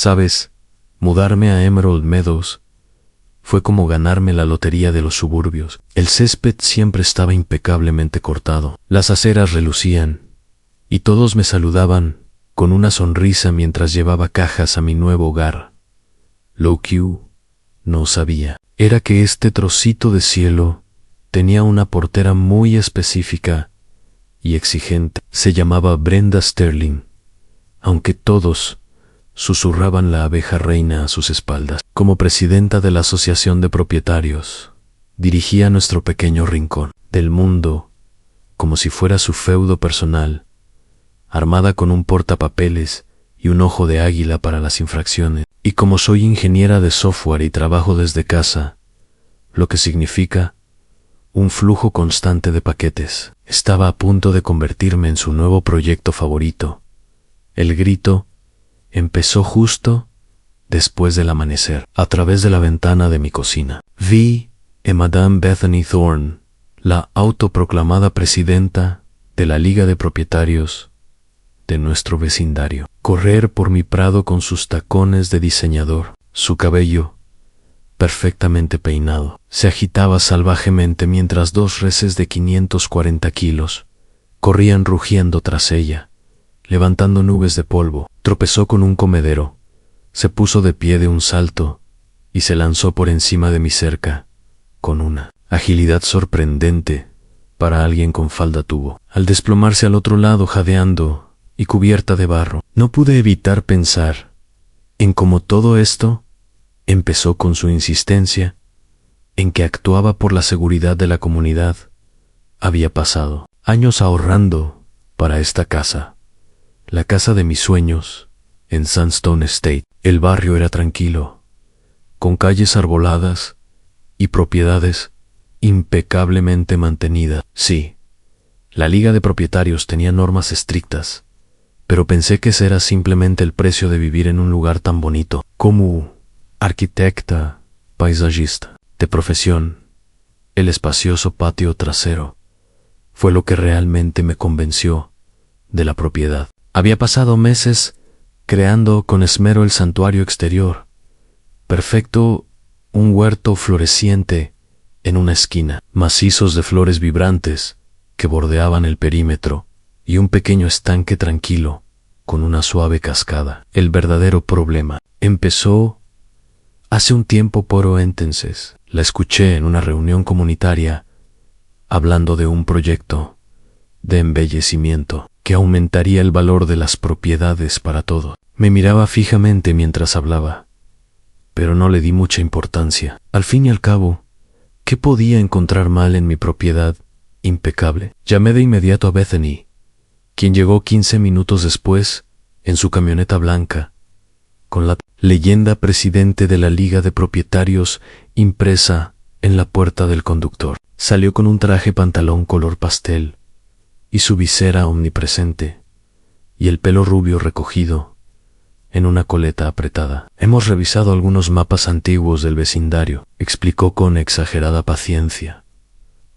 ¿Sabes? Mudarme a Emerald Meadows fue como ganarme la lotería de los suburbios. El césped siempre estaba impecablemente cortado, las aceras relucían, y todos me saludaban con una sonrisa mientras llevaba cajas a mi nuevo hogar. Lo que no sabía era que este trocito de cielo tenía una portera muy específica y exigente. Se llamaba Brenda Sterling, aunque todos susurraban la abeja reina a sus espaldas. Como presidenta de la Asociación de Propietarios, dirigía nuestro pequeño rincón del mundo como si fuera su feudo personal, armada con un portapapeles y un ojo de águila para las infracciones. Y como soy ingeniera de software y trabajo desde casa, lo que significa un flujo constante de paquetes, estaba a punto de convertirme en su nuevo proyecto favorito. El grito empezó justo después del amanecer. A través de la ventana de mi cocina vi a Madame Bethany Thorne, la autoproclamada presidenta de la Liga de Propietarios de nuestro vecindario, correr por mi prado con sus tacones de diseñador. Su cabello, perfectamente peinado, se agitaba salvajemente mientras dos reses de 540 kilos corrían rugiendo tras ella, levantando nubes de polvo. Tropezó con un comedero, se puso de pie de un salto y se lanzó por encima de mi cerca con una agilidad sorprendente para alguien con falda tubo. Al desplomarse al otro lado jadeando y cubierta de barro, no pude evitar pensar en cómo todo esto empezó con su insistencia en que actuaba por la seguridad de la comunidad. Había pasado años ahorrando para esta casa, la casa de mis sueños, en Sandstone Estate. El barrio era tranquilo, con calles arboladas y propiedades impecablemente mantenidas. Sí, la Liga de Propietarios tenía normas estrictas, pero pensé que ese era simplemente el precio de vivir en un lugar tan bonito. Como arquitecta, paisajista de profesión, el espacioso patio trasero fue lo que realmente me convenció de la propiedad. Había pasado meses creando con esmero el santuario exterior, perfecto, un huerto floreciente en una esquina, macizos de flores vibrantes que bordeaban el perímetro y un pequeño estanque tranquilo con una suave cascada. El verdadero problema empezó hace un tiempo por entonces. La escuché en una reunión comunitaria hablando de un proyecto de embellecimiento que aumentaría el valor de las propiedades para todos. Me miraba fijamente mientras hablaba, pero no le di mucha importancia. Al fin y al cabo, ¿qué podía encontrar mal en mi propiedad impecable? Llamé de inmediato a Bethany, quien llegó 15 minutos después en su camioneta blanca, con la leyenda presidente de la Liga de Propietarios impresa en la puerta del conductor. Salió con un traje pantalón color pastel y su visera omnipresente, y el pelo rubio recogido en una coleta apretada. Hemos revisado algunos mapas antiguos del vecindario, explicó con exagerada paciencia,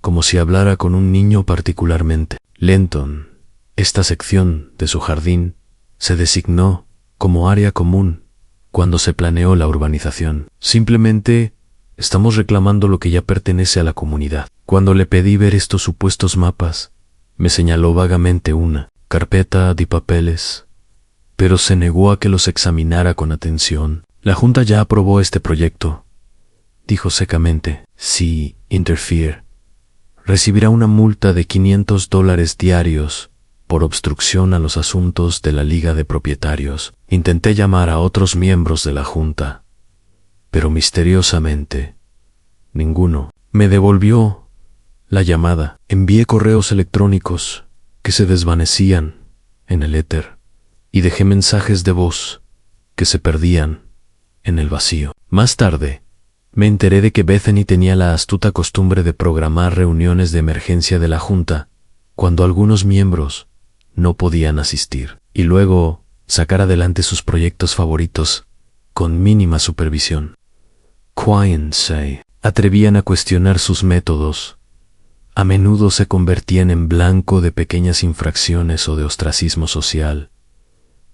como si hablara con un niño particularmente. Lenton, esta sección de su jardín, se designó como área común cuando se planeó la urbanización. Simplemente estamos reclamando lo que ya pertenece a la comunidad. Cuando le pedí ver estos supuestos mapas, me señaló vagamente una carpeta de papeles, pero se negó a que los examinara con atención. La Junta ya aprobó este proyecto, dijo secamente. Si interfiere, recibirá una multa de $500 diarios por obstrucción a los asuntos de la Liga de Propietarios. Intenté llamar a otros miembros de la Junta, pero misteriosamente ninguno me devolvió la llamada. Envié correos electrónicos que se desvanecían en el éter y dejé mensajes de voz que se perdían en el vacío. Más tarde, me enteré de que Bethany tenía la astuta costumbre de programar reuniones de emergencia de la Junta cuando algunos miembros no podían asistir, y luego sacar adelante sus proyectos favoritos con mínima supervisión. Quién se atrevían a cuestionar sus métodos. A menudo se convertían en blanco de pequeñas infracciones o de ostracismo social.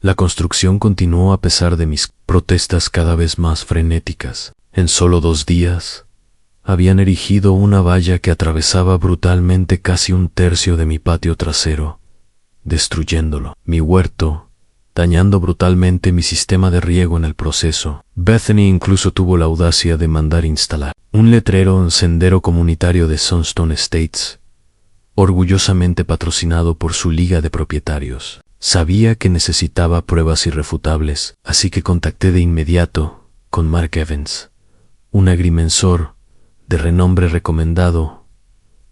La construcción continuó a pesar de mis protestas cada vez más frenéticas. En solo 2 días, habían erigido una valla que atravesaba brutalmente casi 1/3 de mi patio trasero, destruyéndolo. Mi huerto, dañando brutalmente mi sistema de riego en el proceso. Bethany incluso tuvo la audacia de mandar instalar un letrero en sendero comunitario de Sunstone Estates, orgullosamente patrocinado por su liga de propietarios. Sabía que necesitaba pruebas irrefutables, así que contacté de inmediato con Mark Evans, un agrimensor de renombre recomendado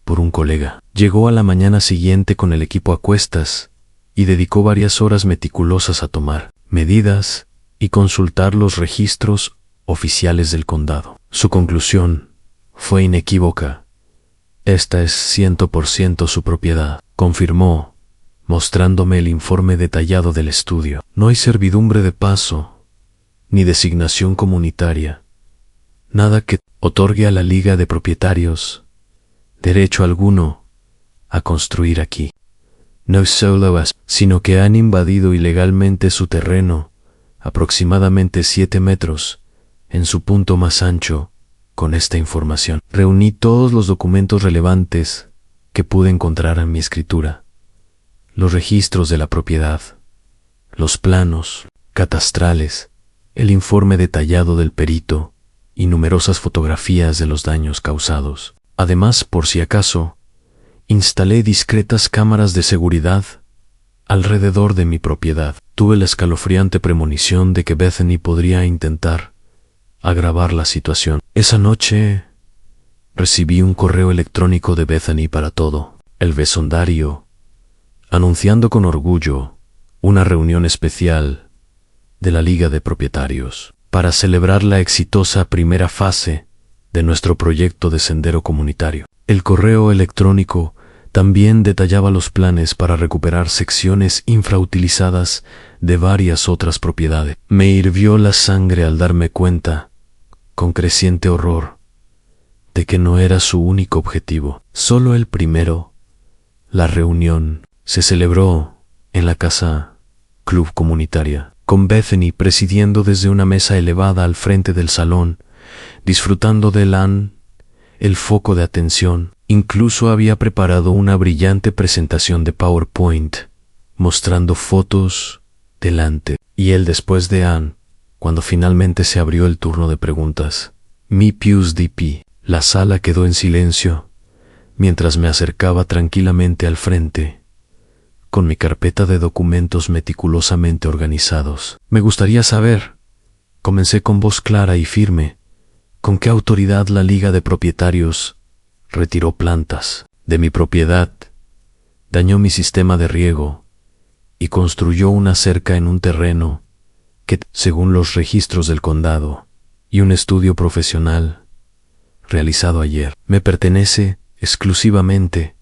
por un colega. Llegó a la mañana siguiente con el equipo a cuestas y dedicó varias horas meticulosas a tomar medidas y consultar los registros oficiales del condado. Su conclusión fue inequívoca. Esta es 100% su propiedad, confirmó, mostrándome el informe detallado del estudio. No hay servidumbre de paso, ni designación comunitaria, nada que otorgue a la Liga de Propietarios derecho alguno a construir aquí. No solo es, sino que han invadido ilegalmente su terreno, aproximadamente 7 metros, en su punto más ancho. Con esta información, reuní todos los documentos relevantes que pude encontrar en mi escritura. Los registros de la propiedad, los planos catastrales, el informe detallado del perito y numerosas fotografías de los daños causados. Además, por si acaso, instalé discretas cámaras de seguridad alrededor de mi propiedad. Tuve la escalofriante premonición de que Bethany podría intentar agravar la situación. Esa noche recibí un correo electrónico de Bethany para todo el vecindario, anunciando con orgullo una reunión especial de la Liga de Propietarios para celebrar la exitosa primera fase de nuestro proyecto de sendero comunitario. El correo electrónico también detallaba los planes para recuperar secciones infrautilizadas de varias otras propiedades. Me hirvió la sangre al darme cuenta, con creciente horror, de que no era su único objetivo. Solo el primero. La reunión se celebró en la casa club comunitaria, con Bethany presidiendo desde una mesa elevada al frente del salón, disfrutando de el foco de atención. Incluso había preparado una brillante presentación de PowerPoint, mostrando fotos delante. Y él después de Ann, cuando finalmente se abrió el turno de preguntas. Mi Pius DP. La sala quedó en silencio, mientras me acercaba tranquilamente al frente, con mi carpeta de documentos meticulosamente organizados. Me gustaría saber, comencé con voz clara y firme, con qué autoridad la Liga de Propietarios retiró plantas de mi propiedad, dañó mi sistema de riego y construyó una cerca en un terreno que, según los registros del condado y un estudio profesional realizado ayer, me pertenece exclusivamente.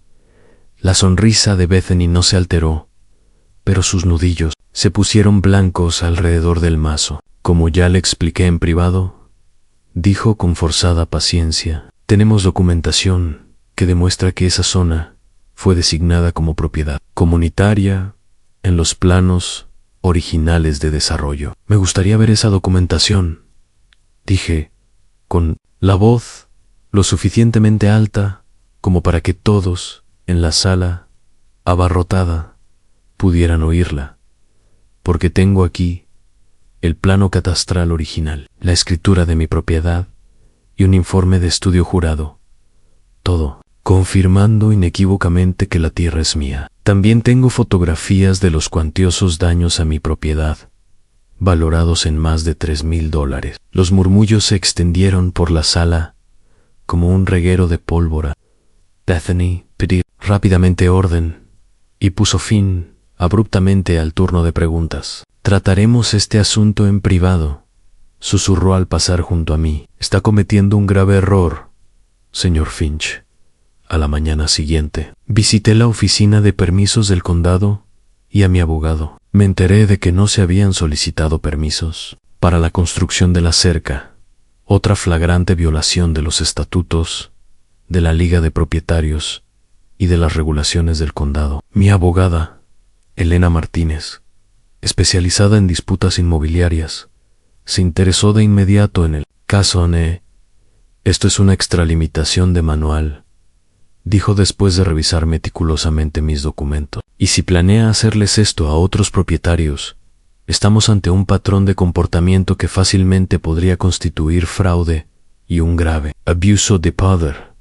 La sonrisa de Bethany no se alteró, pero sus nudillos se pusieron blancos alrededor del mazo. Como ya le expliqué en privado, dijo con forzada paciencia, tenemos documentación que demuestra que esa zona fue designada como propiedad comunitaria en los planos originales de desarrollo. Me gustaría ver esa documentación, dije, con la voz lo suficientemente alta como para que todos en la sala abarrotada pudieran oírla, porque tengo aquí el plano catastral original, la escritura de mi propiedad y un informe de estudio jurado, todo confirmando inequívocamente que la tierra es mía. También tengo fotografías de los cuantiosos daños a mi propiedad, valorados en más de $3,000. Los murmullos se extendieron por la sala como un reguero de pólvora. Bethany pidió rápidamente orden y puso fin abruptamente al turno de preguntas. Trataremos este asunto en privado, susurró al pasar junto a mí. Está cometiendo un grave error, señor Finch. A la mañana siguiente, visité la oficina de permisos del condado y a mi abogado. Me enteré de que no se habían solicitado permisos para la construcción de la cerca, otra flagrante violación de los estatutos de la Liga de Propietarios y de las regulaciones del condado. Mi abogada, Elena Martínez, especializada en disputas inmobiliarias, se interesó de inmediato en el caso Anne. Esto es una extralimitación de manual, dijo después de revisar meticulosamente mis documentos. Y si planea hacerles esto a otros propietarios, estamos ante un patrón de comportamiento que fácilmente podría constituir fraude y un grave abuso de poder.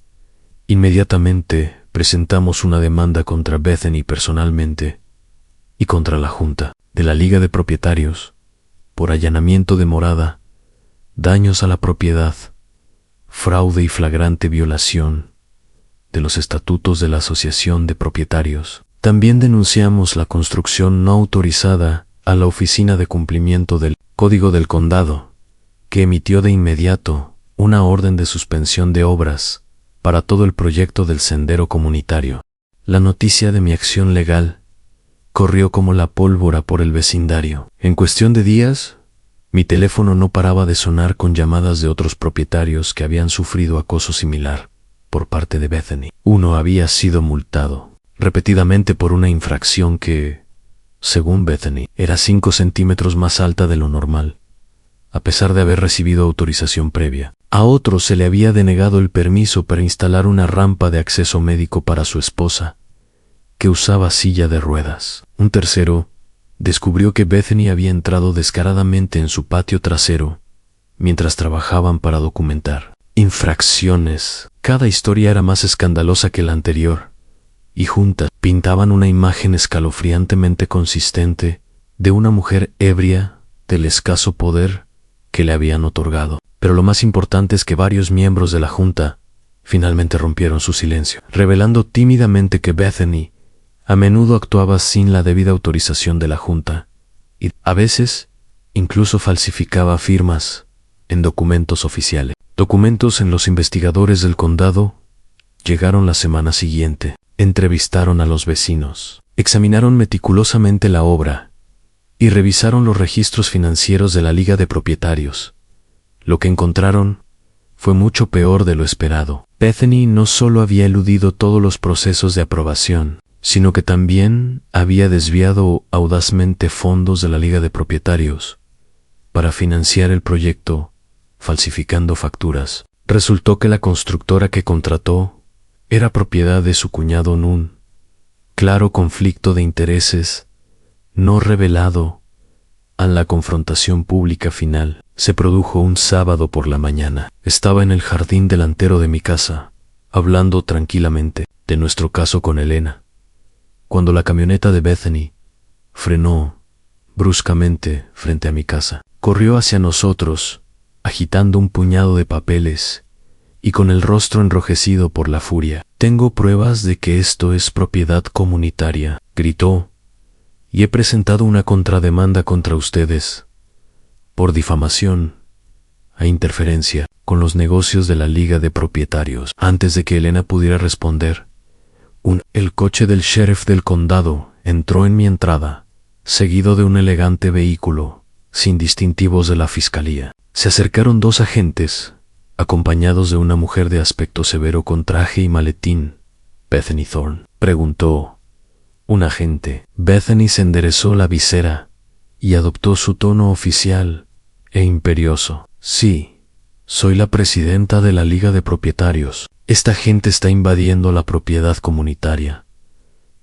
Inmediatamente presentamos una demanda contra Bethany personalmente y contra la Junta de la Liga de Propietarios por allanamiento de morada, daños a la propiedad, fraude y flagrante violación de los estatutos de la Asociación de Propietarios. También denunciamos la construcción no autorizada a la Oficina de Cumplimiento del Código del Condado, que emitió de inmediato una orden de suspensión de obras para todo el proyecto del sendero comunitario. La noticia de mi acción legal corrió como la pólvora por el vecindario. En cuestión de días, mi teléfono no paraba de sonar con llamadas de otros propietarios que habían sufrido acoso similar por parte de Bethany. Uno había sido multado repetidamente por una infracción que, según Bethany, era 5 centímetros más alta de lo normal, a pesar de haber recibido autorización previa. A otro se le había denegado el permiso para instalar una rampa de acceso médico para su esposa, que usaba silla de ruedas. Un tercero descubrió que Bethany había entrado descaradamente en su patio trasero mientras trabajaban para documentar infracciones. Cada historia era más escandalosa que la anterior, y juntas pintaban una imagen escalofriantemente consistente de una mujer ebria del escaso poder que le habían otorgado. Pero lo más importante es que varios miembros de la Junta finalmente rompieron su silencio, revelando tímidamente que Bethany a menudo actuaba sin la debida autorización de la Junta y, a veces, incluso falsificaba firmas en documentos oficiales. Documentos en los investigadores del condado llegaron la semana siguiente. Entrevistaron a los vecinos, examinaron meticulosamente la obra y revisaron los registros financieros de la Liga de Propietarios. Lo que encontraron fue mucho peor de lo esperado. Bethany no solo había eludido todos los procesos de aprobación, sino que también había desviado audazmente fondos de la Liga de Propietarios para financiar el proyecto, falsificando facturas. Resultó que la constructora que contrató era propiedad de su cuñado en un claro conflicto de intereses no revelado a la confrontación pública final. Se produjo un sábado por la mañana. Estaba en el jardín delantero de mi casa, hablando tranquilamente de nuestro caso con Elena, cuando la camioneta de Bethany frenó bruscamente frente a mi casa. Corrió hacia nosotros, agitando un puñado de papeles y con el rostro enrojecido por la furia. «Tengo pruebas de que esto es propiedad comunitaria», gritó, «y he presentado una contrademanda contra ustedes por difamación e interferencia con los negocios de la Liga de Propietarios». Antes de que Elena pudiera responder, el coche del sheriff del condado entró en mi entrada, seguido de un elegante vehículo sin distintivos de la fiscalía. Se acercaron 2 agentes, acompañados de una mujer de aspecto severo con traje y maletín. «¿Bethany Thorne?», preguntó un agente. Bethany se enderezó la visera y adoptó su tono oficial e imperioso. «Sí, soy la presidenta de la Liga de Propietarios. Esta gente está invadiendo la propiedad comunitaria».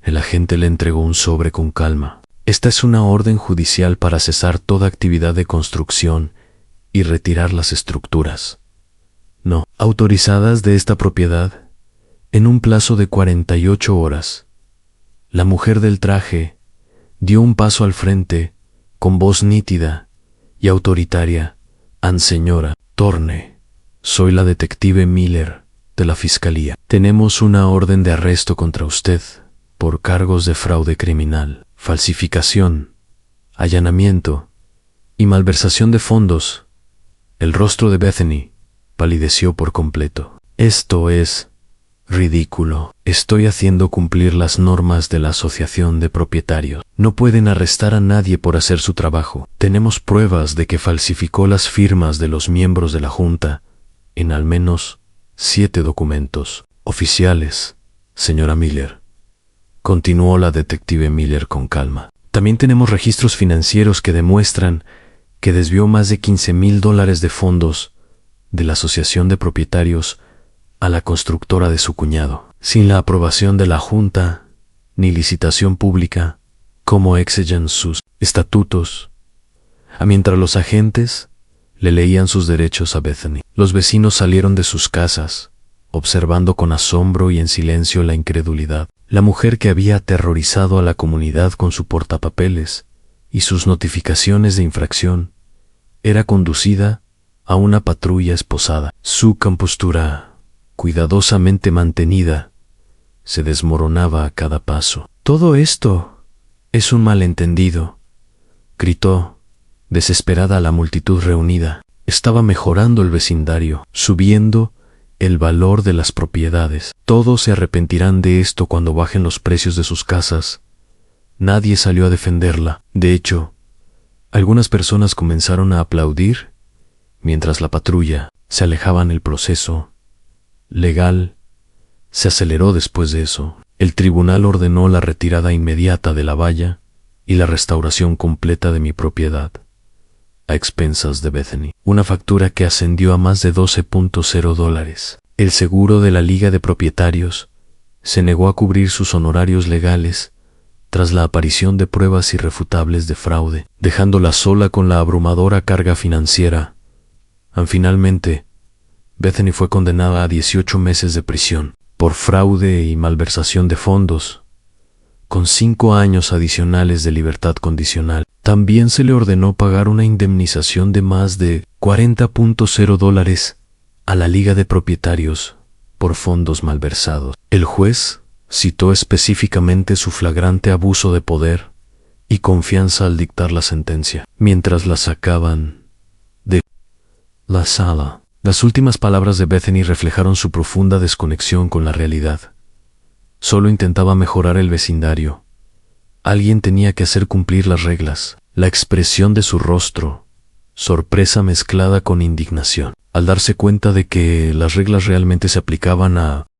El agente le entregó un sobre con calma. «Esta es una orden judicial para cesar toda actividad de construcción y retirar las estructuras no autorizadas de esta propiedad en un plazo de 48 horas. La mujer del traje dio un paso al frente con voz nítida y autoritaria. «Señora Thorne, soy la detective Miller de la Fiscalía. Tenemos una orden de arresto contra usted por cargos de fraude criminal, falsificación, allanamiento y malversación de fondos». El rostro de Bethany palideció por completo. «Esto es ridículo. Estoy haciendo cumplir las normas de la Asociación de Propietarios. No pueden arrestar a nadie por hacer su trabajo. Tenemos pruebas de que falsificó las firmas de los miembros de la Junta en al menos 7 documentos oficiales, señora Miller», continuó la detective Miller con calma. También tenemos registros financieros que demuestran que desvió más de $15,000 de fondos de la Asociación de Propietarios a la constructora de su cuñado, sin la aprobación de la Junta ni licitación pública, como exigen sus estatutos, mientras los agentes le leían sus derechos a Bethany. Los vecinos salieron de sus casas, observando con asombro y en silencio la incredulidad. La mujer que había aterrorizado a la comunidad con su portapapeles y sus notificaciones de infracción era conducida a una patrulla esposada. Su compostura, cuidadosamente mantenida, se desmoronaba a cada paso. «Todo esto es un malentendido», gritó, desesperada a la multitud reunida. Estaba mejorando el vecindario, subiendo el valor de las propiedades. Todos se arrepentirán de esto cuando bajen los precios de sus casas. Nadie salió a defenderla. De hecho, algunas personas comenzaron a aplaudir mientras la patrulla se alejaba. El proceso legal se aceleró después de eso. El tribunal ordenó la retirada inmediata de la valla y la restauración completa de mi propiedad, a expensas de Bethany. Una factura que ascendió a más de $12.0. El seguro de la Liga de Propietarios se negó a cubrir sus honorarios legales tras la aparición de pruebas irrefutables de fraude, dejándola sola con la abrumadora carga financiera. Finalmente, Bethany fue condenada a 18 meses de prisión por fraude y malversación de fondos, con 5 años adicionales de libertad condicional. También se le ordenó pagar una indemnización de más de $40.0 a la Liga de Propietarios por fondos malversados. El juez citó específicamente su flagrante abuso de poder y confianza al dictar la sentencia. Mientras la sacaban de la sala, las últimas palabras de Bethany reflejaron su profunda desconexión con la realidad. Solo intentaba mejorar el vecindario. Alguien tenía que hacer cumplir las reglas. La expresión de su rostro, sorpresa mezclada con indignación, al darse cuenta de que las reglas realmente se aplicaban a